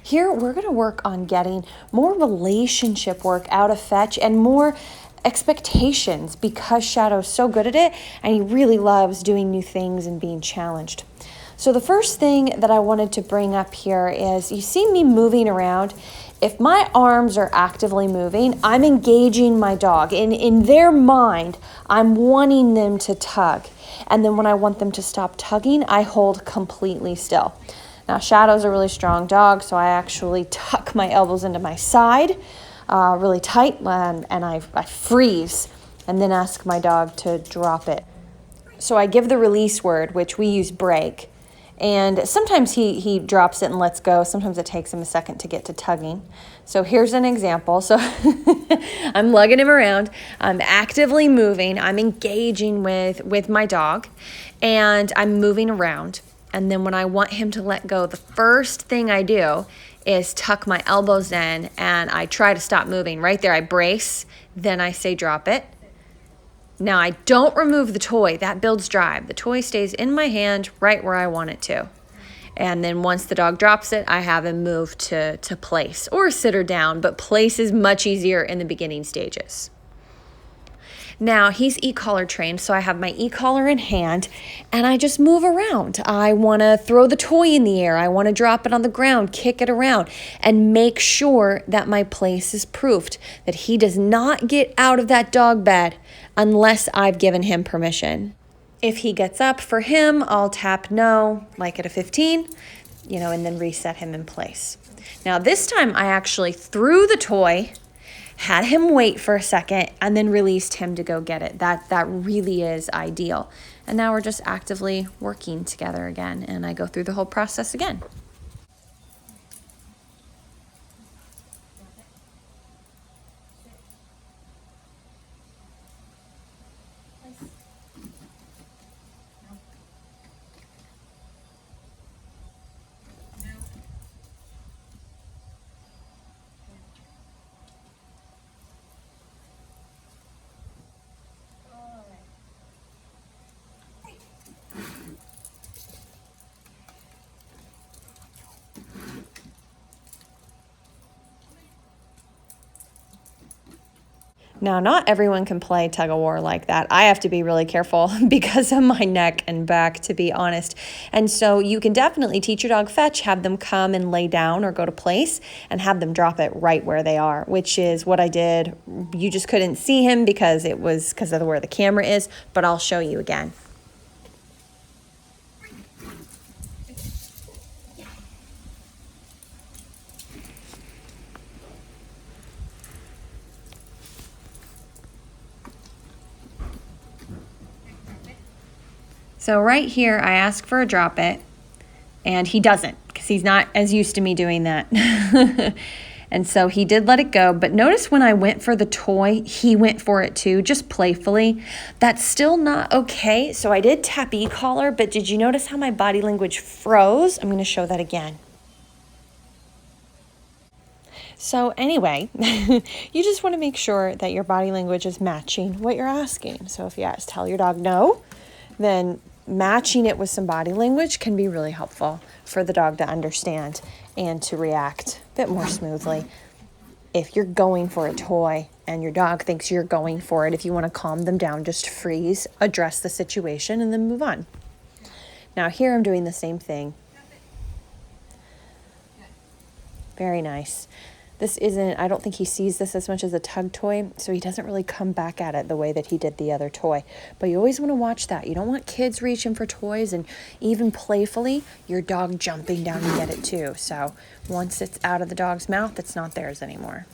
Here, we're going to work on getting more relationship work out of Fetch and more expectations, because Shadow's so good at it and he really loves doing new things and being challenged. So the first thing that I wanted to bring up here is, you see me moving around. If my arms are actively moving, I'm engaging my dog. In their mind, I'm wanting them to tug. And then when I want them to stop tugging, I hold completely still. Now, Shadow's a really strong dog, so I actually tuck my elbows into my side really tight, and I freeze and then ask my dog to drop it. So I give the release word, which we use break. And sometimes he drops it and lets go. Sometimes it takes him a second to get to tugging. So here's an example. So I'm lugging him around. I'm actively moving. I'm engaging with my dog. And I'm moving around. And then when I want him to let go, the first thing I do is tuck my elbows in and I try to stop moving. Right there, I brace. Then I say drop it. Now, I don't remove the toy. That builds drive. The toy stays in my hand right where I want it to. And then once the dog drops it, I have him move to place or sit her down, but place is much easier in the beginning stages. Now, he's e-collar trained, so I have my e-collar in hand, and I just move around. I want to throw the toy in the air. I want to drop it on the ground, kick it around, and make sure that my place is proofed, that he does not get out of that dog bed unless I've given him permission. If he gets up, for him, I'll tap no, like at a 15, and then reset him in place. Now, this time I actually threw the toy, had him wait for a second, and then released him to go get it. That really is ideal. And now we're just actively working together again, and I go through the whole process again. Now, not everyone can play tug of war like that. I have to be really careful because of my neck and back, to be honest. And so you can definitely teach your dog fetch, have them come and lay down or go to place, and have them drop it right where they are, which is what I did. You just couldn't see him because of where the camera is, but I'll show you again. So right here, I ask for a drop it, and he doesn't, because he's not as used to me doing that. And so he did let it go, but notice when I went for the toy, he went for it too, just playfully. That's still not okay. So I did tap e-collar, but did you notice how my body language froze? I'm going to show that again. So anyway, you just want to make sure that your body language is matching what you're asking. So if you tell your dog no, then matching it with some body language can be really helpful for the dog to understand and to react a bit more smoothly. If you're going for a toy and your dog thinks you're going for it, if you want to calm them down, just freeze, address the situation, and then move on. Now here I'm doing the same thing. Very nice. This isn't, I don't think he sees this as much as a tug toy, so he doesn't really come back at it the way that he did the other toy. But you always want to watch that. You don't want kids reaching for toys, and even playfully, your dog jumping down to get it too. So once it's out of the dog's mouth, it's not theirs anymore.